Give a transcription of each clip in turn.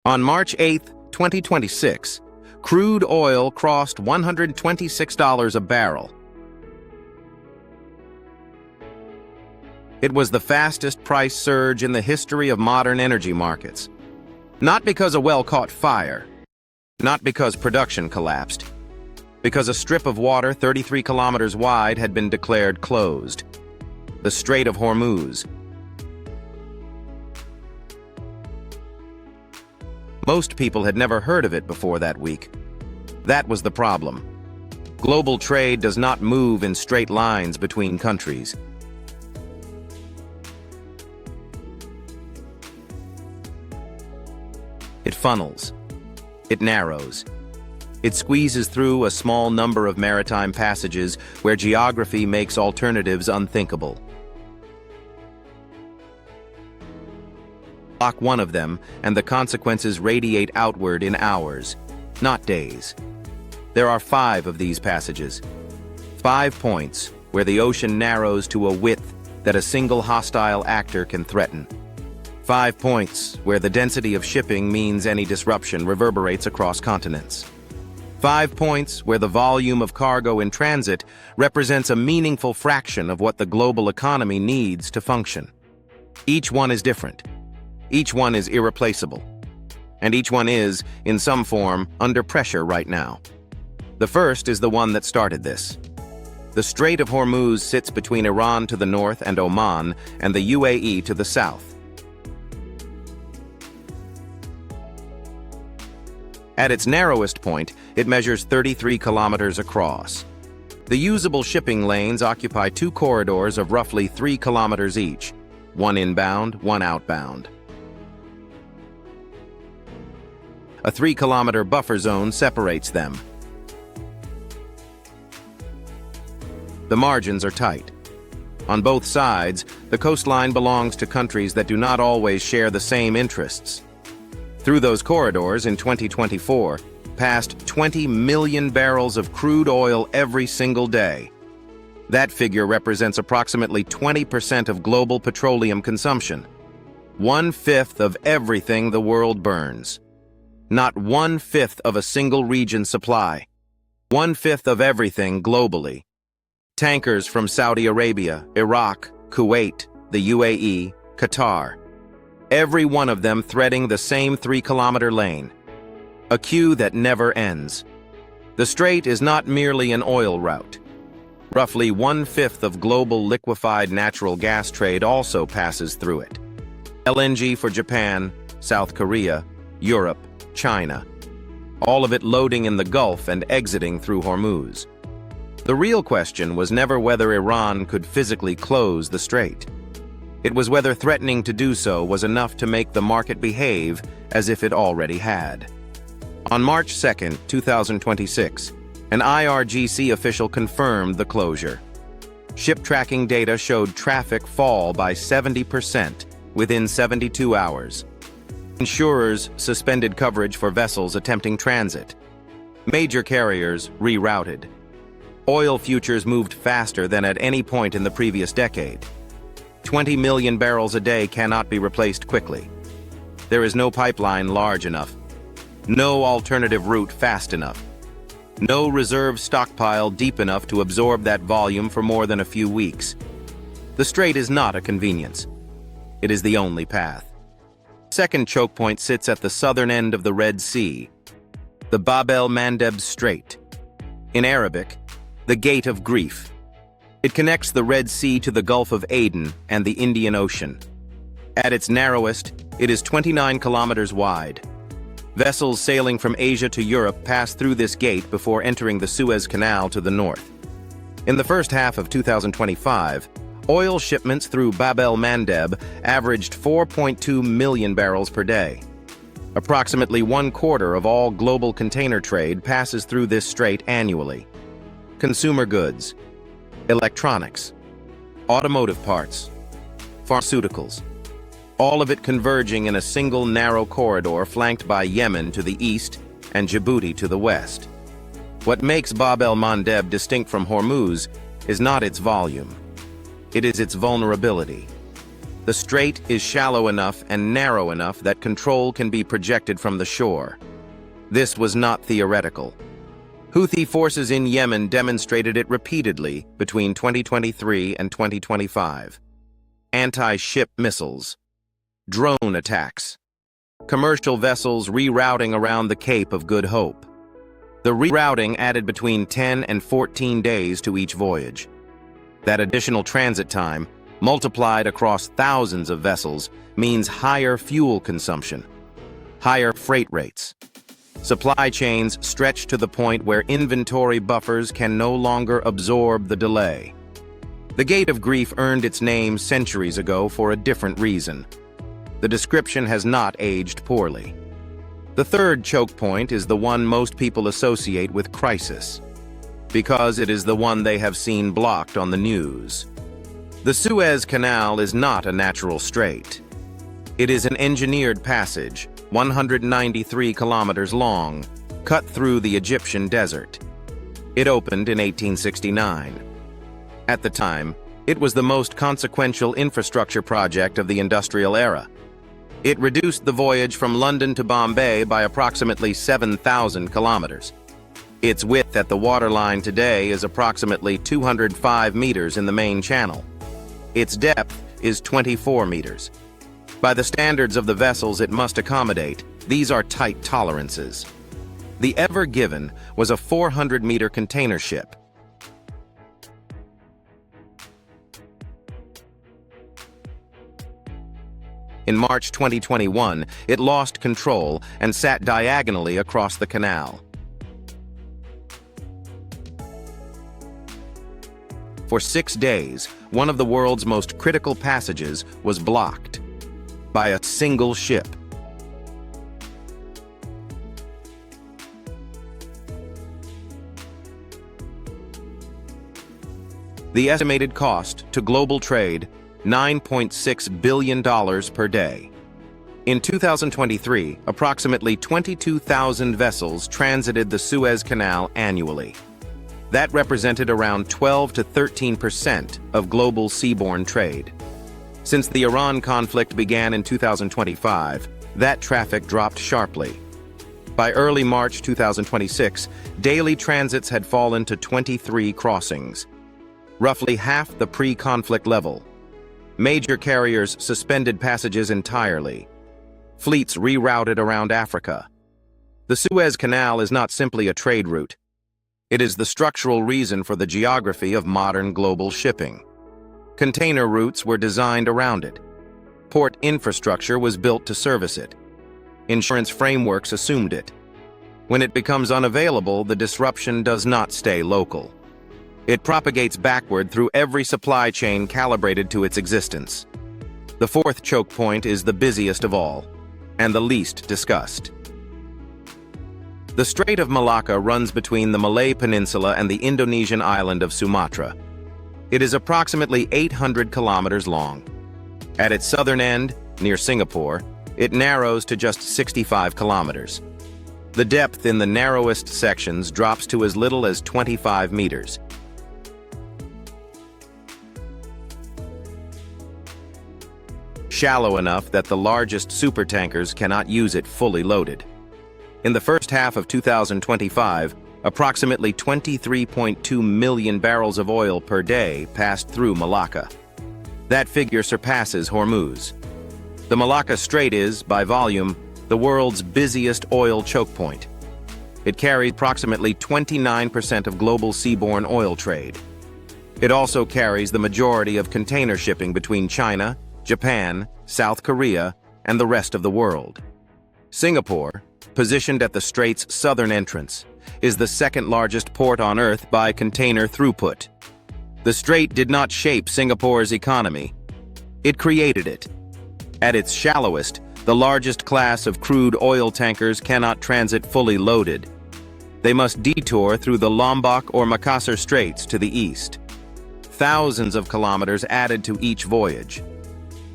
On March 8, 2026, crude oil crossed $126 a barrel. It was the fastest price surge in the history of modern energy markets. Not because a well caught fire, not because production collapsed, because a strip of water 33 kilometers wide had been declared closed. The Strait of Hormuz. Most people had never heard of it before that week. That was the problem. Global trade does not move in straight lines between countries. It funnels. It narrows. It squeezes through a small number of maritime passages where geography makes alternatives unthinkable. Block one of them, and the consequences radiate outward in hours, not days. There are 5 of these passages. 5 points where the ocean narrows to a width that a single hostile actor can threaten. 5 points where the density of shipping means any disruption reverberates across continents. 5 points where the volume of cargo in transit represents a meaningful fraction of what the global economy needs to function. Each one is different. Each one is irreplaceable. And each one is, in some form, under pressure right now. The first is the one that started this. The Strait of Hormuz sits between Iran to the north and Oman, and the UAE to the south. At its narrowest point, it measures 33 kilometers across. The usable shipping lanes occupy 2 corridors of roughly 3 kilometers each, one inbound, one outbound. A 3-kilometer buffer zone separates them. The margins are tight. On both sides, the coastline belongs to countries that do not always share the same interests. Through those corridors in 2024, passed 20 million barrels of crude oil every single day. That figure represents approximately 20% of global petroleum consumption. 1/5 of everything the world burns. Not 1/5 of a single region's supply. 1/5 of everything globally. Tankers from Saudi Arabia, Iraq, Kuwait, the UAE, Qatar. Every one of them threading the same 3-kilometer lane. A queue that never ends. The strait is not merely an oil route. Roughly 1/5 of global liquefied natural gas trade also passes through it. LNG for Japan, South Korea, Europe, China. All of it loading in the Gulf and exiting through Hormuz. The real question was never whether Iran could physically close the strait. It was whether threatening to do so was enough to make the market behave as if it already had. On March 2, 2026, an IRGC official confirmed the closure. Ship tracking data showed traffic fall by 70% within 72 hours. Insurers suspended coverage for vessels attempting transit. Major carriers rerouted. Oil futures moved faster than at any point in the previous decade. 20 million barrels a day cannot be replaced quickly. There is no pipeline large enough. No alternative route fast enough. No reserve stockpile deep enough to absorb that volume for more than a few weeks. The strait is not a convenience. It is the only path. Second choke point sits at the southern end of the Red Sea, the Bab el-Mandeb Strait. In Arabic, the Gate of Grief. It connects the Red Sea to the Gulf of Aden and the Indian Ocean. At its narrowest, it is 29 kilometers wide. Vessels sailing from Asia to Europe pass through this gate before entering the Suez Canal to the north. In the first half of 2025, oil shipments through Bab el-Mandeb averaged 4.2 million barrels per day. Approximately 1/4 of all global container trade passes through this strait annually. Consumer goods, electronics, automotive parts, pharmaceuticals, all of it converging in a single narrow corridor flanked by Yemen to the east and Djibouti to the west. What makes Bab el-Mandeb distinct from Hormuz is not its volume. It is its vulnerability. The strait is shallow enough and narrow enough that control can be projected from the shore. This was not theoretical. Houthi forces in Yemen demonstrated it repeatedly between 2023 and 2025. Anti-ship missiles, drone attacks, commercial vessels rerouting around the Cape of Good Hope. The rerouting added between 10 and 14 days to each voyage. That additional transit time, multiplied across thousands of vessels, means higher fuel consumption, higher freight rates. Supply chains stretch to the point where inventory buffers can no longer absorb the delay. The Gate of Grief earned its name centuries ago for a different reason. The description has not aged poorly. The third choke point is the one most people associate with crisis, because it is the one they have seen blocked on the news. The Suez Canal is not a natural strait. It is an engineered passage, 193 kilometers long, cut through the Egyptian desert. It opened in 1869. At the time, it was the most consequential infrastructure project of the industrial era. It reduced the voyage from London to Bombay by approximately 7,000 kilometers. Its width at the waterline today is approximately 205 meters in the main channel. Its depth is 24 meters. By the standards of the vessels it must accommodate, these are tight tolerances. The Ever Given was a 400-meter container ship. In March 2021, it lost control and sat diagonally across the canal. For 6 days, one of the world's most critical passages was blocked by a single ship. The estimated cost to global trade, $9.6 billion per day. In 2023, approximately 22,000 vessels transited the Suez Canal annually. That represented around 12 to 13% of global seaborne trade. Since the Iran conflict began in 2025, that traffic dropped sharply. By early March 2026, daily transits had fallen to 23 crossings, roughly half the pre-conflict level. Major carriers suspended passages entirely. Fleets rerouted around Africa. The Suez Canal is not simply a trade route. It is the structural reason for the geography of modern global shipping. Container routes were designed around it. Port infrastructure was built to service it. Insurance frameworks assumed it. When it becomes unavailable, the disruption does not stay local. It propagates backward through every supply chain calibrated to its existence. The fourth choke point is the busiest of all, and the least discussed. The Strait of Malacca runs between the Malay Peninsula and the Indonesian island of Sumatra. It is approximately 800 kilometers long. At its southern end, near Singapore, it narrows to just 65 kilometers. The depth in the narrowest sections drops to as little as 25 meters. Shallow enough that the largest supertankers cannot use it fully loaded. In the first half of 2025, approximately 23.2 million barrels of oil per day passed through Malacca. That figure surpasses Hormuz. The Malacca Strait is, by volume, the world's busiest oil choke point. It carries approximately 29% of global seaborne oil trade. It also carries the majority of container shipping between China, Japan, South Korea, and the rest of the world. Singapore, positioned at the strait's southern entrance, is the second largest port on Earth by container throughput. The strait did not shape Singapore's economy. It created it. At its shallowest, the largest class of crude oil tankers cannot transit fully loaded. They must detour through the Lombok or Makassar Straits to the east. Thousands of kilometers added to each voyage.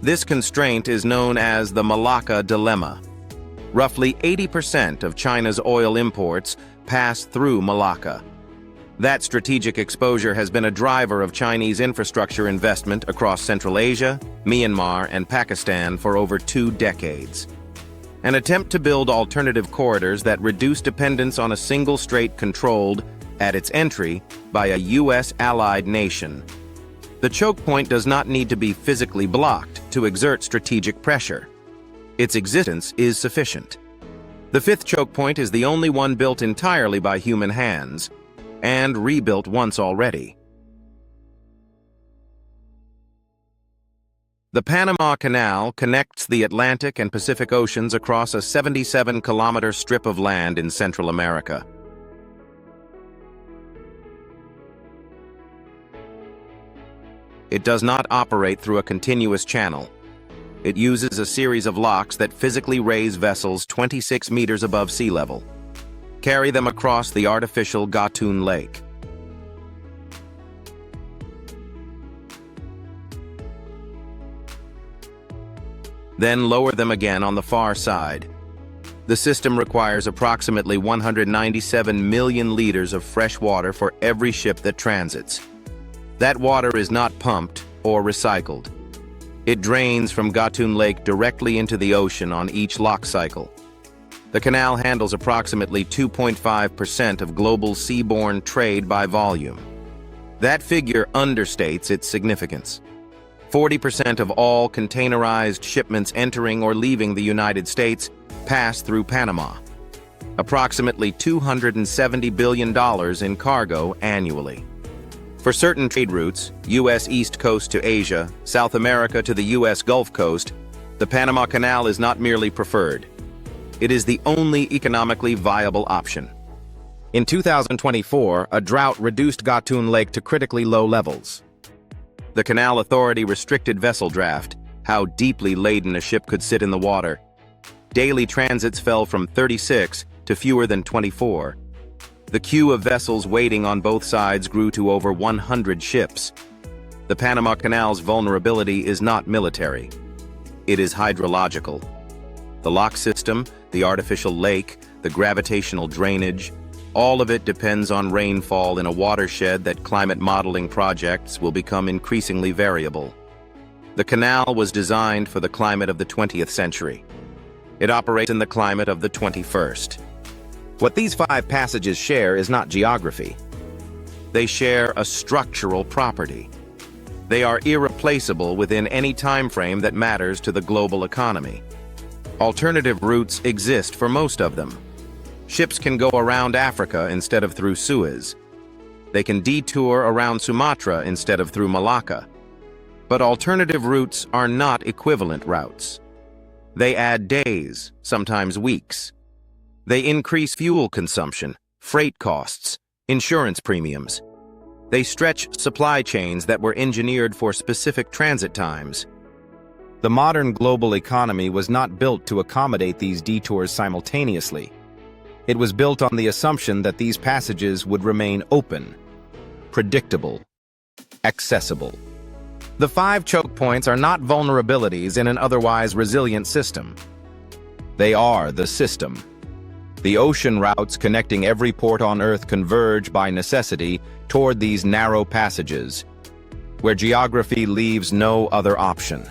This constraint is known as the Malacca Dilemma. Roughly 80% of China's oil imports pass through Malacca. That strategic exposure has been a driver of Chinese infrastructure investment across Central Asia, Myanmar, and Pakistan for over 2 decades. An attempt to build alternative corridors that reduce dependence on a single strait controlled, at its entry, by a U.S. allied nation. The choke point does not need to be physically blocked to exert strategic pressure. Its existence is sufficient. The 5th choke point is the only one built entirely by human hands, and rebuilt once already. The Panama Canal connects the Atlantic and Pacific Oceans across a 77-kilometer strip of land in Central America. It does not operate through a continuous channel. It uses a series of locks that physically raise vessels 26 meters above sea level, carry them across the artificial Gatun Lake. Then lower them again on the far side. The system requires approximately 197 million liters of fresh water for every ship that transits. That water is not pumped or recycled. It drains from Gatun Lake directly into the ocean on each lock cycle. The canal handles approximately 2.5% of global seaborne trade by volume. That figure understates its significance. 40% of all containerized shipments entering or leaving the United States pass through Panama. Approximately $270 billion in cargo annually. For certain trade routes, U.S. East Coast to Asia, South America to the U.S. Gulf Coast, the Panama Canal is not merely preferred. It is the only economically viable option. In 2024, a drought reduced Gatun Lake to critically low levels. The Canal Authority restricted vessel draft, how deeply laden a ship could sit in the water. Daily transits fell from 36 to fewer than 24. The queue of vessels waiting on both sides grew to over 100 ships. The Panama Canal's vulnerability is not military. It is hydrological. The lock system, the artificial lake, the gravitational drainage, all of it depends on rainfall in a watershed that climate modeling projects will become increasingly variable. The canal was designed for the climate of the 20th century. It operates in the climate of the 21st. What these 5 passages share is not geography. They share a structural property. They are irreplaceable within any time frame that matters to the global economy. Alternative routes exist for most of them. Ships can go around Africa instead of through Suez. They can detour around Sumatra instead of through Malacca. But alternative routes are not equivalent routes. They add days, sometimes weeks. They increase fuel consumption, freight costs, insurance premiums. They stretch supply chains that were engineered for specific transit times. The modern global economy was not built to accommodate these detours simultaneously. It was built on the assumption that these passages would remain open, predictable, accessible. The 5 choke points are not vulnerabilities in an otherwise resilient system. They are the system. The ocean routes connecting every port on Earth converge by necessity toward these narrow passages, where geography leaves no other option.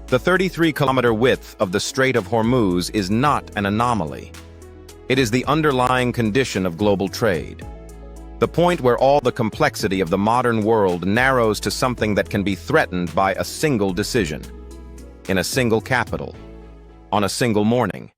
The 33-kilometer width of the Strait of Hormuz is not an anomaly. It is the underlying condition of global trade. The point where all the complexity of the modern world narrows to something that can be threatened by a single decision, in a single capital, on a single morning.